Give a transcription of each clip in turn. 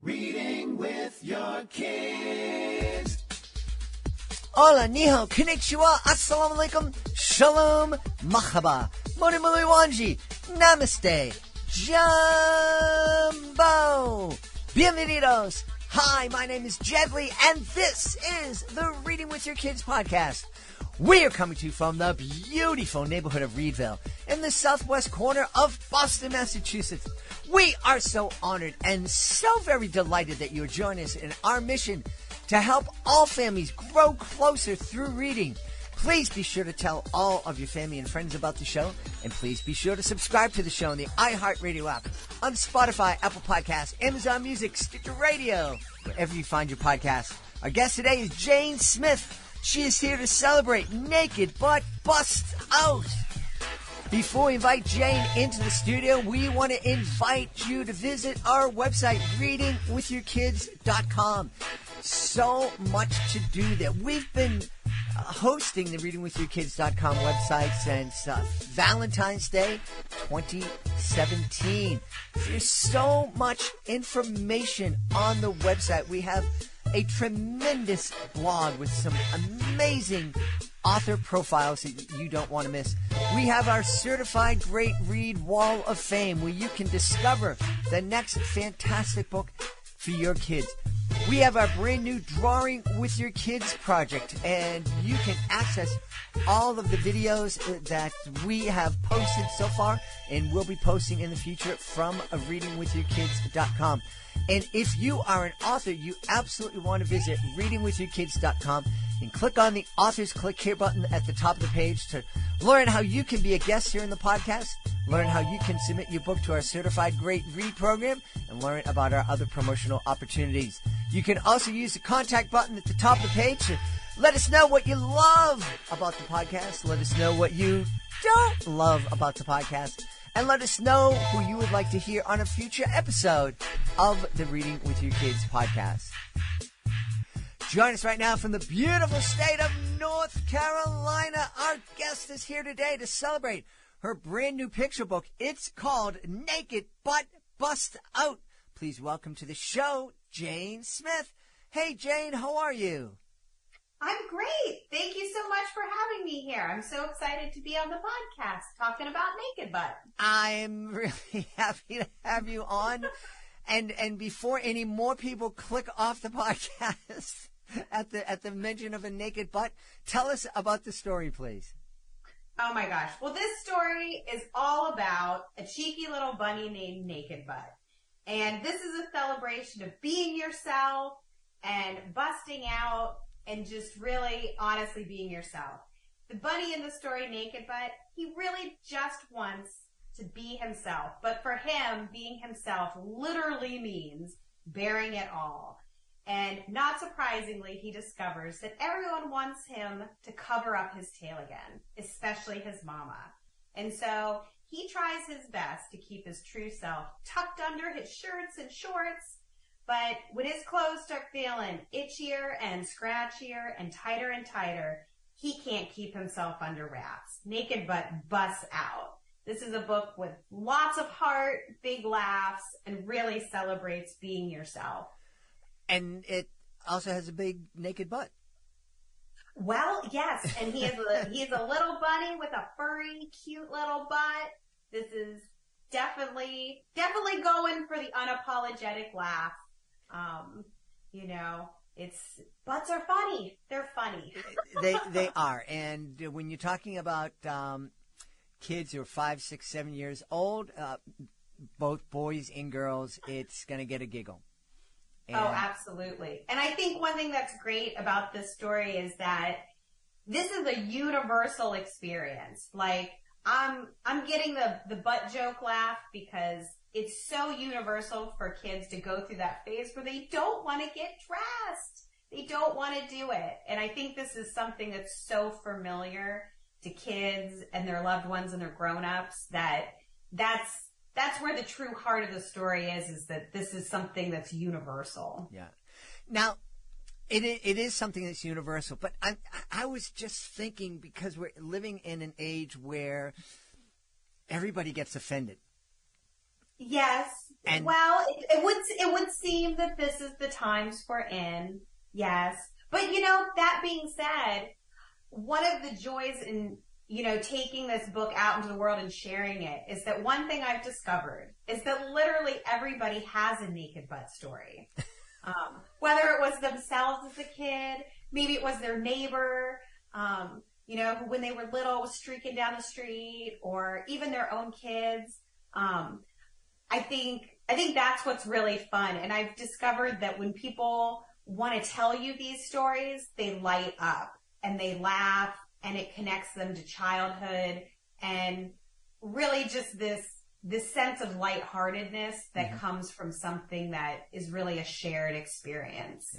Reading with your kids. Hola, ni hao, konnichiwa, assalamu alaikum, shalom, mahaba, moni muli wanji, namaste, jumbo, bienvenidos. Hi, my name is Jedley, and this is the Reading with Your Kids podcast. We are coming to you from the beautiful neighborhood of Reedville in the southwest corner of Boston, Massachusetts. We are so honored and so very delighted that you're joining us in our mission to help all families grow closer through reading. Please be sure to tell all of your family and friends about the show, and please be sure to subscribe to the show on the iHeartRadio app, on Spotify, Apple Podcasts, Amazon Music, Stitcher Radio, wherever you find your podcasts. Our guest today is Jane Smith. She is here to celebrate Naked But Bust Out. Before we invite Jane into the studio, we want to invite you to visit our website, readingwithyourkids.com. So much to do there. We've been hosting the readingwithyourkids.com website since Valentine's Day 2017. There's so much information on the website. We have a tremendous blog with some amazing author profiles that you don't want to miss. We have our Certified Great Read Wall of Fame, where you can discover the next fantastic book for your kids. We have our brand new Drawing with Your Kids project, and you can access all of the videos that we have posted so far and will be posting in the future from readingwithyourkids.com. And if you are an author, you absolutely want to visit readingwithyourkids.com and click on the Authors Click Here button at the top of the page to learn how you can be a guest here in the podcast, learn how you can submit your book to our Certified Great Read program, and learn about our other promotional opportunities. You can also use the contact button at the top of the page to let us know what you love about the podcast, let us know what you don't love about the podcast, and let us know who you would like to hear on a future episode of the Reading with Your Kids podcast. Join us right now from the beautiful state of North Carolina. Our guest is here today to celebrate her brand new picture book. It's called Naked But Bust Out. Please welcome to the show, Jane Smith. Hey, Jane, how are you? I'm great. Thank you so much for having me here. I'm so excited to be on the podcast talking about Naked Butt. I'm really happy to have you on. And before any more people click off the podcast at the mention of a naked butt, tell us about the story, please. Oh my gosh. Well, this story is all about a cheeky little bunny named Naked Butt. And this is a celebration of being yourself and busting out and just really honestly being yourself. The bunny in the story, Naked Butt, he really just wants to be himself. But for him, being himself literally means bearing it all. And not surprisingly, he discovers that everyone wants him to cover up his tail again, especially his mama. And so he tries his best to keep his true self tucked under his shirts and shorts. But when his clothes start feeling itchier and scratchier and tighter, he can't keep himself under wraps. Naked Butt busts out. This is a book with lots of heart, big laughs, and really celebrates being yourself. And it also has a big naked butt. Well, yes, and he is a little bunny with a furry, cute little butt. This is definitely going for the unapologetic laugh. Butts are funny. They're funny. They are. And when you're talking about kids who are 5, 6, 7 years old, both boys and girls, it's going to get a giggle. And oh, absolutely. And I think one thing that's great about this story is that this is a universal experience. Like, I'm getting the butt joke laugh because it's so universal for kids to go through that phase where they don't want to get dressed. They don't want to do it. And I think this is something that's so familiar to kids and their loved ones and their grown-ups that's where the true heart of the story is that this is something that's universal. Yeah. Now, it is something that's universal, but I was just thinking, because we're living in an age where everybody gets offended. Yes. And Well, it would seem that this is the times we're in. Yes. But that being said, one of the joys in, taking this book out into the world and sharing it is that one thing I've discovered is that literally everybody has a naked butt story. Whether it was themselves as a kid, maybe it was their neighbor, who when they were little was streaking down the street, or even their own kids. I think that's what's really fun. And I've discovered that when people want to tell you these stories, they light up and they laugh, and it connects them to childhood and really just this sense of lightheartedness that comes from something that is really a shared experience.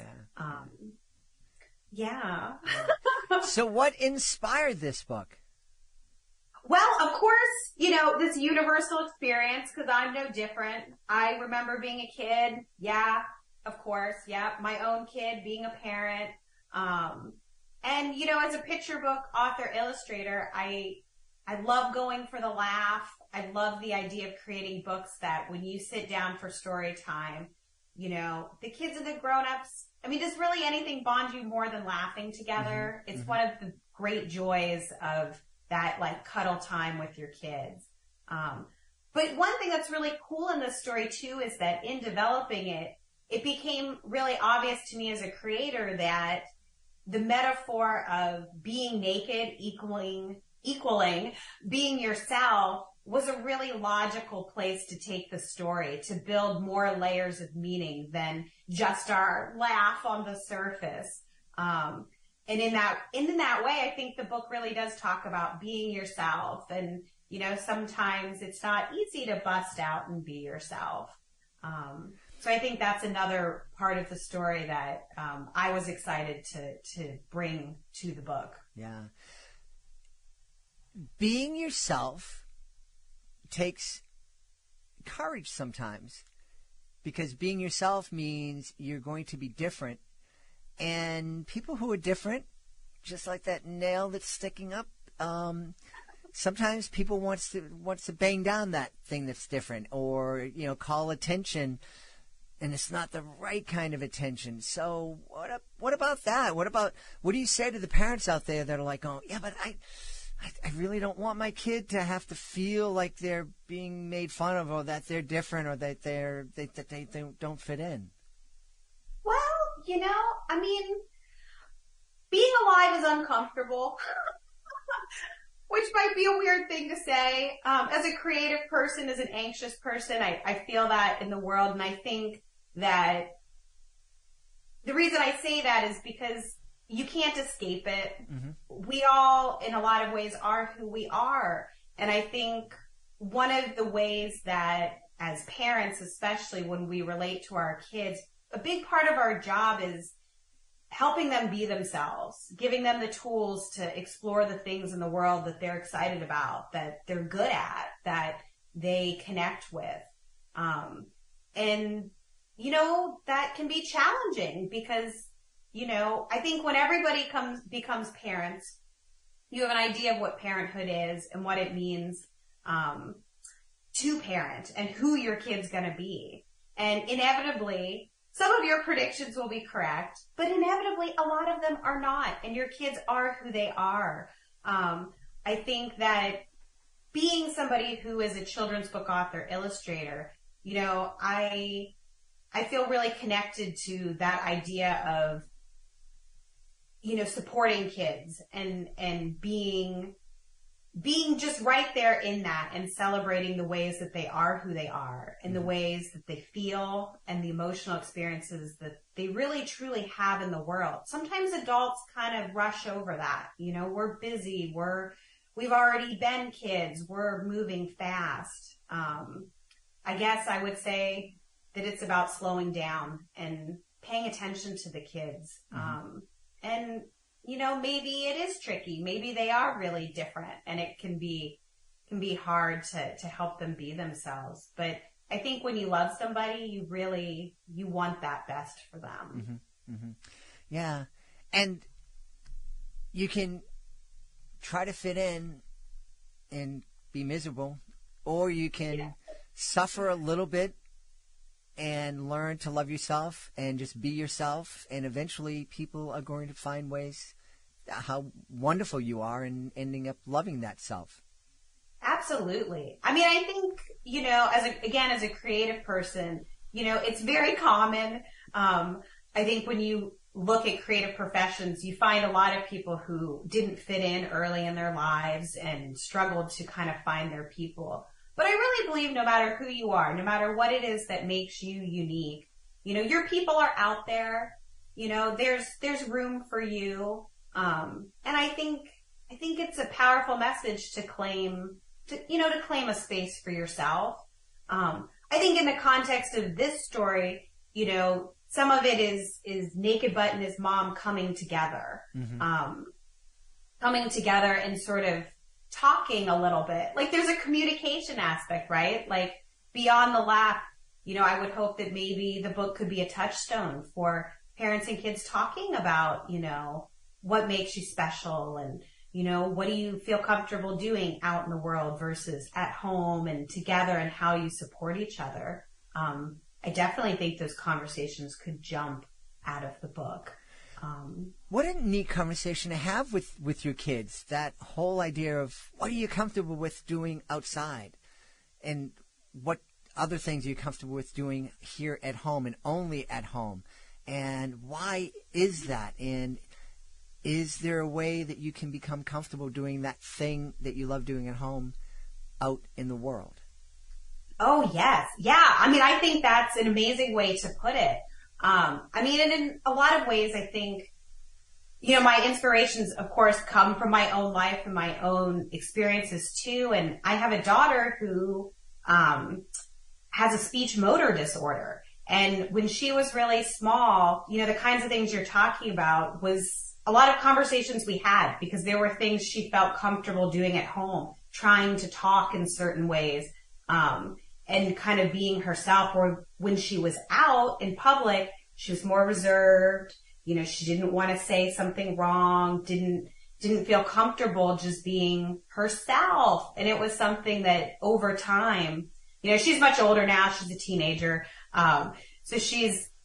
Yeah. So what inspired this book? Well, of course, this universal experience, because I'm no different. I remember being a kid. Yeah, of course. Yeah, my own kid, being a parent. And, as a picture book author illustrator, I love going for the laugh. I love the idea of creating books that when you sit down for story time, the kids and the grown-ups, does really anything bond you more than laughing together? It's one of the great joys of that, like, cuddle time with your kids. But one thing that's really cool in this story, too, is that in developing it, it became really obvious to me as a creator that the metaphor of being naked equaling being yourself was a really logical place to take the story, to build more layers of meaning than just our laugh on the surface. And in that way, I think the book really does talk about being yourself. And, sometimes it's not easy to bust out and be yourself. So I think that's another part of the story that I was excited to bring to the book. Yeah. Being yourself takes courage sometimes, because being yourself means you're going to be different. And people who are different, just like that nail that's sticking up, sometimes people wants to bang down that thing that's different, or call attention, and it's not the right kind of attention. So what about that? What do you say to the parents out there that are like, oh yeah, but I really don't want my kid to have to feel like they're being made fun of, or that they're different, or that they don't fit in? Well, being alive is uncomfortable, which might be a weird thing to say. As a creative person, as an anxious person, I feel that in the world, and I think that the reason I say that is because you can't escape it. We all, in a lot of ways, are who we are. And I think one of the ways that, as parents, especially when we relate to our kids, a big part of our job is helping them be themselves, giving them the tools to explore the things in the world that they're excited about, that they're good at, that they connect with. And, that can be challenging because, I think when everybody becomes parents, you have an idea of what parenthood is and what it means to parent and who your kid's going to be. And inevitably, some of your predictions will be correct, but inevitably a lot of them are not, and your kids are who they are. I think that being somebody who is a children's book author, illustrator, I feel really connected to that idea of, supporting kids and being just right there in that, and celebrating the ways that they are who they are, and the ways that they feel, and the emotional experiences that they really truly have in the world. Sometimes adults kind of rush over that. We're busy. We've already been kids. We're moving fast. I guess I would say that it's about slowing down and paying attention to the kids. And, maybe it is tricky. Maybe they are really different, and it can be hard to help them be themselves. But I think when you love somebody, you want that best for them. Yeah. And you can try to fit in and be miserable, or you can suffer a little bit and learn to love yourself and just be yourself, and eventually people are going to find ways how wonderful you are and ending up loving that self. Absolutely. I mean, I think, as a creative person, it's very common. I think when you look at creative professions, you find a lot of people who didn't fit in early in their lives and struggled to kind of find their people. But I really believe no matter who you are, no matter what it is that makes you unique, your people are out there, there's room for you. And I think it's a powerful message to claim a space for yourself. I think in the context of this story, some of it is Naked Butt and his mom coming together, and sort of talking a little bit. Like there's a communication aspect, right? Like beyond the laugh, I would hope that maybe the book could be a touchstone for parents and kids talking about, what makes you special and, what do you feel comfortable doing out in the world versus at home and together, and how you support each other. I definitely think those conversations could jump out of the book. What a neat conversation to have with your kids. That whole idea of what are you comfortable with doing outside, and what other things are you comfortable with doing here at home and only at home, and why is that? And is there a way that you can become comfortable doing that thing that you love doing at home out in the world? Oh, yes. Yeah. I mean, I think that's an amazing way to put it. And in a lot of ways, I think, my inspirations, of course, come from my own life and my own experiences too. And I have a daughter who, has a speech motor disorder. And when she was really small, the kinds of things you're talking about was a lot of conversations we had, because there were things she felt comfortable doing at home, trying to talk in certain ways, and kind of being herself. Or when she was out in public, she was more reserved. She didn't want to say something wrong, didn't feel comfortable just being herself. And it was something that over time, she's much older now. She's a teenager. So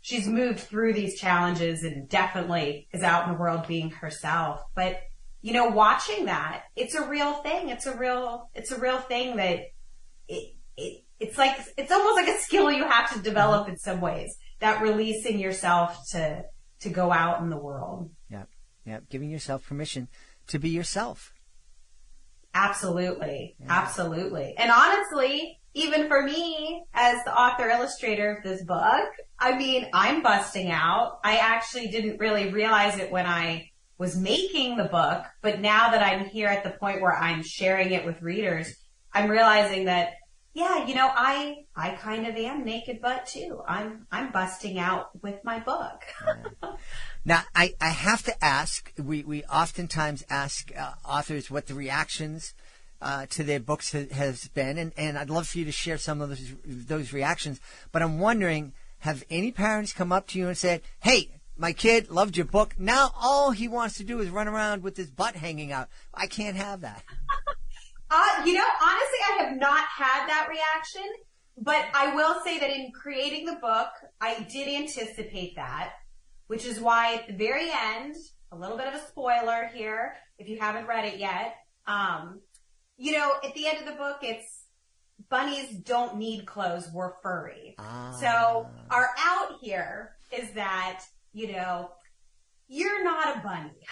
she's moved through these challenges and definitely is out in the world being herself. But, watching that, it's a real thing. It's a real thing that it's almost like a skill you have to develop in some ways, that releasing yourself to go out in the world. Yeah. Giving yourself permission to be yourself. Absolutely. Yeah. Absolutely. And honestly, even for me as the author illustrator of this book, I'm busting out. I actually didn't really realize it when I was making the book, but now that I'm here at the point where I'm sharing it with readers, I'm realizing that, I kind of am Naked Butt too. I'm busting out with my book. Now, I have to ask, we oftentimes ask authors what the reactions to their books has been, and I'd love for you to share some of those reactions. But I'm wondering, have any parents come up to you and said, hey, my kid loved your book. Now all he wants to do is run around with his butt hanging out. I can't have that. Honestly, I have not had that reaction, but I will say that in creating the book, I did anticipate that, which is why at the very end, a little bit of a spoiler here, if you haven't read it yet, at the end of the book, it's bunnies don't need clothes, we're furry. So our out here is that, you're not a bunny.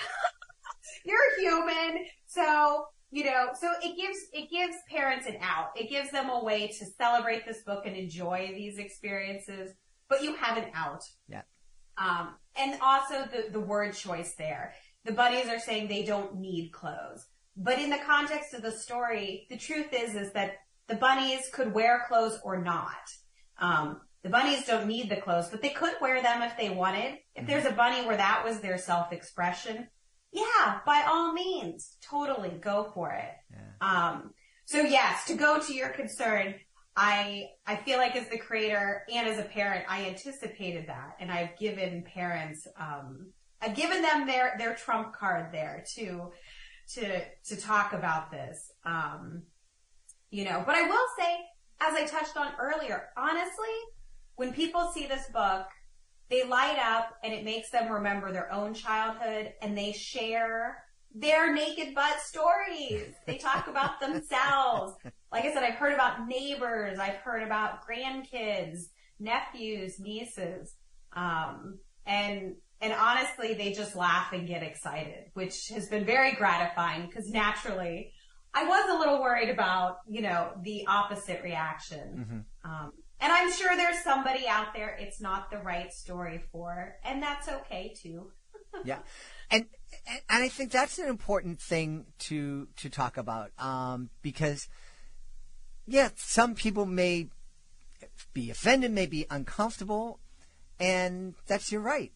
You're a human. So it gives parents an out. It gives them a way to celebrate this book and enjoy these experiences, but you have an out. Yeah. And also the word choice there. The bunnies are saying they don't need clothes. But in the context of the story, the truth is that the bunnies could wear clothes or not. The bunnies don't need the clothes, but they could wear them if they wanted. If there's a bunny where that was their self-expression, yeah, by all means, totally go for it. Yeah. So yes, to go to your concern, I feel like as the creator and as a parent, I anticipated that, and I've given parents, I've given them their trump card there to talk about this. But I will say, as I touched on earlier, honestly, when people see this book, they light up and it makes them remember their own childhood, and they share their naked butt stories. They talk about themselves. Like I said, I've heard about neighbors. I've heard about grandkids, nephews, nieces. And honestly, they just laugh and get excited, which has been very gratifying because naturally I was a little worried about, the opposite reaction. Mm-hmm. And I'm sure there's somebody out there it's not the right story for, and that's okay too. Yeah. And I think that's an important thing to talk about, because, some people may be offended, may be uncomfortable, and that's your right.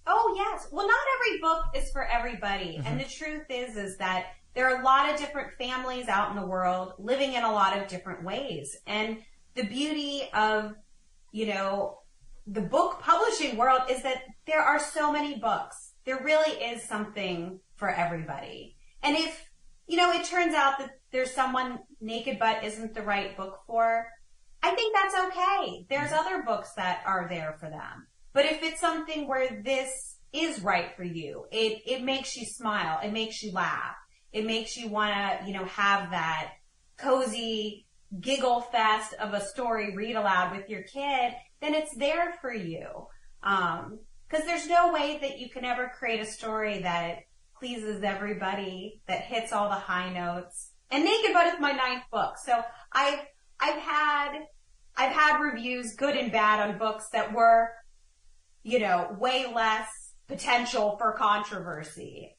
Oh, yes. Well, not every book is for everybody. Mm-hmm. And the truth is that there are a lot of different families out in the world living in a lot of different ways. And the beauty of, the book publishing world is that there are so many books. There really is something for everybody. And if, it turns out that there's someone Naked Butt isn't the right book for, I think that's okay. There's other books that are there for them. But if it's something where this is right for you, it makes you smile, it makes you laugh, it makes you want to, have that cozy giggle fest of a story read aloud with your kid, then it's there for you. Because there's no way that you can ever create a story that pleases everybody, that hits all the high notes. And Naked Butt is my 9th book, so I've had reviews, good and bad, on books that were, way less potential for controversy.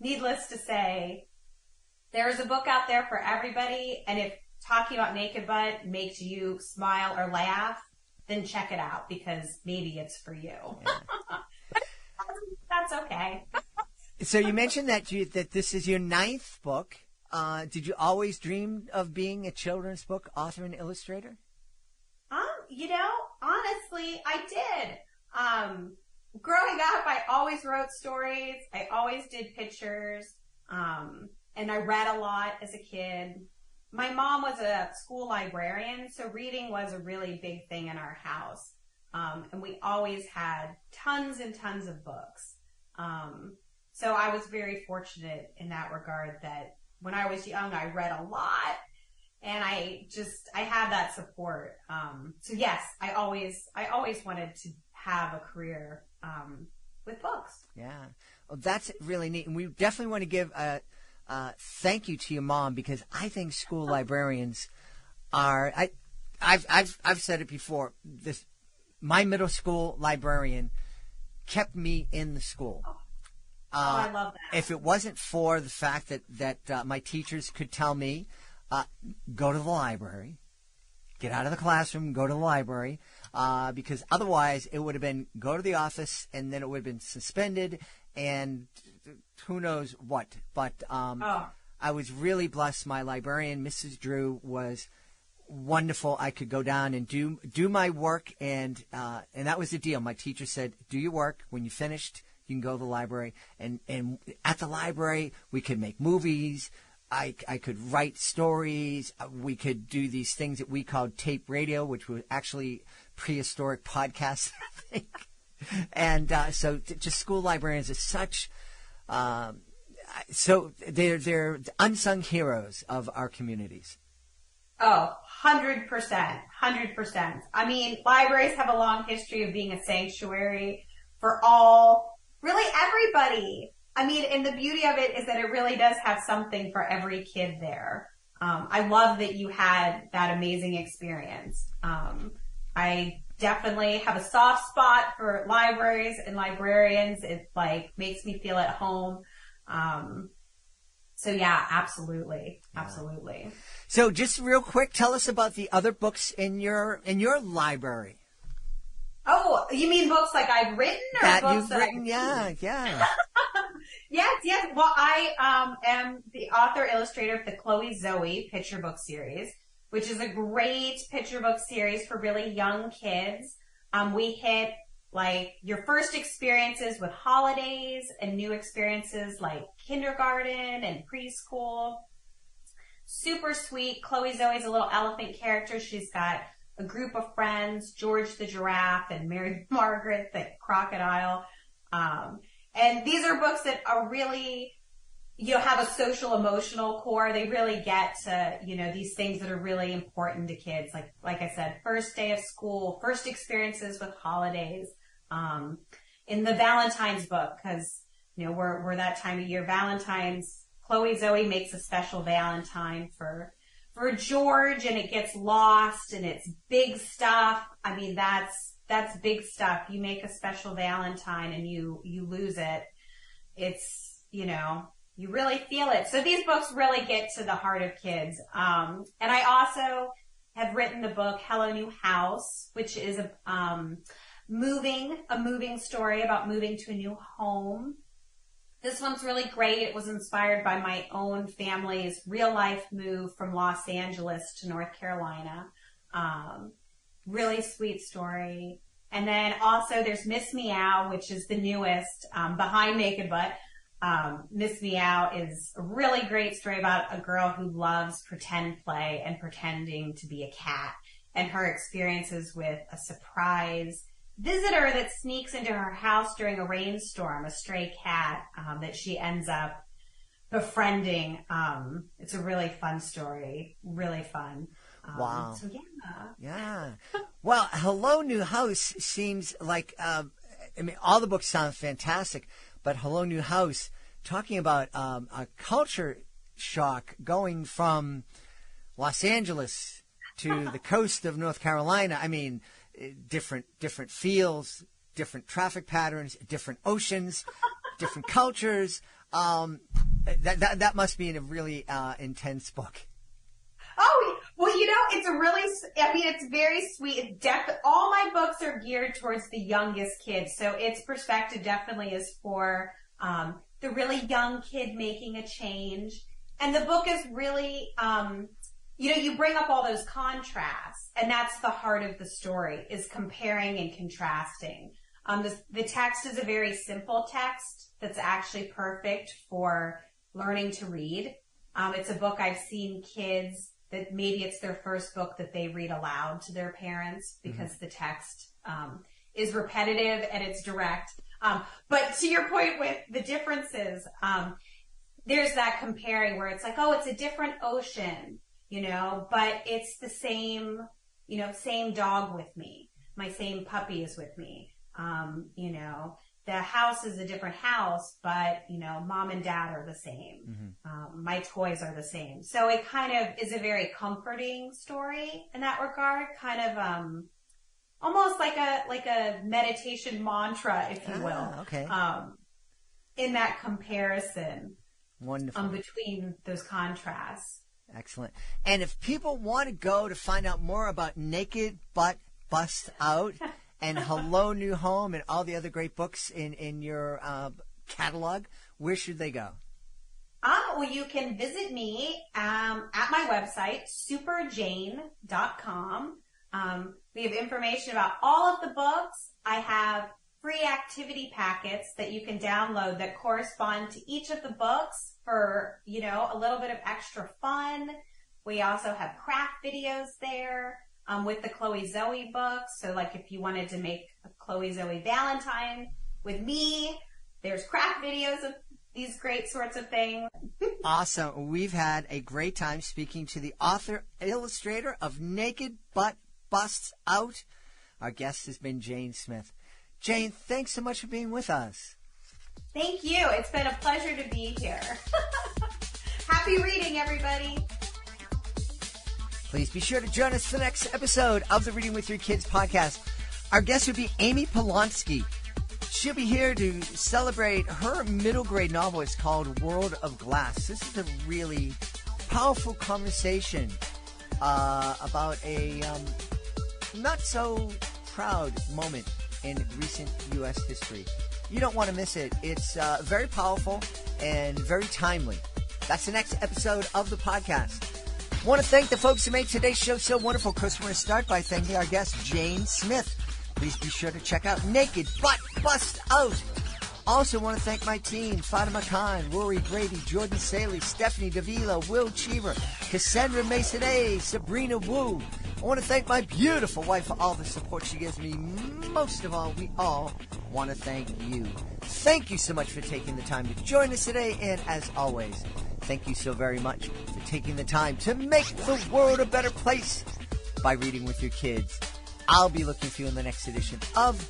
Needless to say, there's a book out there for everybody, and if talking about Naked Butt makes you smile or laugh, then check it out, because maybe it's for you. Yeah. That's okay. So you mentioned that this is your 9th book. Did you always dream of being a children's book author and illustrator? Honestly, I did. Growing up, I always wrote stories. I always did pictures. And I read a lot as a kid. My mom was a school librarian, so reading was a really big thing in our house. And we always had tons and tons of books. So I was very fortunate in that regard that when I was young, I read a lot. And I had that support. So yes, I always wanted to have a career, with books. Yeah. Well, that's really neat. And we definitely want to give a thank you to your mom, because I think school librarians are, I've said it before, my middle school librarian kept me in the school. I love that. If it wasn't for the fact that my teachers could tell me, go to the library, get out of the classroom, go to the library, because otherwise it would have been go to the office, and then it would have been suspended and who knows what. But I was really blessed. My librarian, Mrs. Drew, was wonderful. I could go down and do my work, and that was the deal. My teacher said, do your work. When you finished, you can go to the library. And at the library, we could make movies. I could write stories. We could do these things that we called tape radio, which were actually prehistoric podcasts, I think. And so just school librarians are such so they're unsung heroes of our communities. Oh, 100%. 100%. I mean, libraries have a long history of being a sanctuary for really everybody. I mean, and the beauty of it is that it really does have something for every kid there. I love that you had that amazing experience. I definitely have a soft spot for libraries and librarians. It makes me feel at home. So yeah, absolutely. Absolutely. So just real quick, tell us about the other books in your library. Oh, you mean books like I've written, or that books you've that written? Yeah. Yes. Well, I am the author illustrator of the Chloe Zoe picture book series, which is a great picture book series for really young kids. We hit your first experiences with holidays and new experiences like kindergarten and preschool. super sweet. Chloe Zoe's a little elephant character. She's got a group of friends, George the giraffe and Mary Margaret the crocodile. And these are books that are really, have a social emotional core. They really get to, these things that are really important to kids. Like I said, first day of school, first experiences with holidays. In the Valentine's book, because, we're that time of year, Valentine's, Chloe Zoe makes a special Valentine for George, and it gets lost, and it's big stuff. I mean, that's big stuff. You make a special Valentine and you lose it. It's, you really feel it. So these books really get to the heart of kids. And I also have written the book Hello New House, which is a moving story about moving to a new home. This one's really great. It was inspired by my own family's real life move from Los Angeles to North Carolina. Really sweet story. And then also there's Miss Meow, which is the newest, behind Naked Butt. Miss Meow is a really great story about a girl who loves pretend play and pretending to be a cat, and her experiences with a surprise visitor that sneaks into her house during a rainstorm, a stray cat, that she ends up befriending. It's a really fun story. Really fun. Wow. So yeah. Yeah. Well, Hello New House seems like, all the books sound fantastic, but Hello New House, talking about a culture shock going from Los Angeles to the coast of North Carolina. I mean, different feels, different traffic patterns, different oceans, different cultures. That must be a really intense book. Oh, well, it's very sweet. All my books are geared towards the youngest kids. So its perspective definitely is for the really young kid making a change. And the book is really, you bring up all those contrasts, and that's the heart of the story, is comparing and contrasting. The text is a very simple text that's actually perfect for learning to read. It's a book I've seen kids that maybe it's their first book that they read aloud to their parents because the text is repetitive and it's direct. But to your point with the differences, there's that comparing where it's like, oh, it's a different ocean, but it's the same, same dog with me. My same puppy is with me. The house is a different house, but, mom and dad are the same. My toys are the same. So it kind of is a very comforting story in that regard, kind of, almost like a meditation mantra, if you will. Okay. In that comparison. Wonderful. Between those contrasts. Excellent. And if people want to go to find out more about Naked Butt Bust Out and Hello New Home and all the other great books in your catalog, where should they go? Well, you can visit me at my website, superjane.com. We have information about all of the books. I have free activity packets that you can download that correspond to each of the books for, a little bit of extra fun. We also have craft videos there with the Chloe Zoe books. So like if you wanted to make a Chloe Zoe Valentine with me, there's craft videos of these great sorts of things. Awesome. We've had a great time speaking to the author, illustrator of Naked Butt Busts Out. Our guest has been Jane Smith. Jane, thanks so much for being with us. Thank you. It's been a pleasure to be here. Happy reading, everybody. Please be sure to join us for the next episode of the Reading with Your Kids podcast. Our guest will be Amy Polonsky. She'll be here to celebrate her middle grade novel. It's called World of Glass. This is a really powerful conversation about a not so proud moment in recent U.S. history. You don't want to miss it. It's very powerful and very timely. That's the next episode of the podcast. I want to thank the folks who made today's show so wonderful. Of course, we're going to start by thanking our guest, Jane Smith. Please be sure to check out Naked Butt Bust Out Also want to thank my team, Fatima Khan, Rory Brady, Jordan Saley, Stephanie Davila, Will Cheever, Cassandra Masonet, Sabrina Wu. I want to thank my beautiful wife for all the support she gives me. Most of all, we all want to thank you. Thank you so much for taking the time to join us today, and as always, thank you so very much for taking the time to make the world a better place by reading with your kids. I'll be looking for you in the next edition of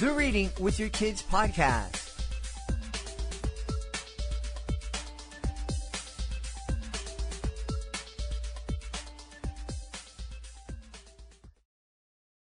the Reading with Your Kids podcast.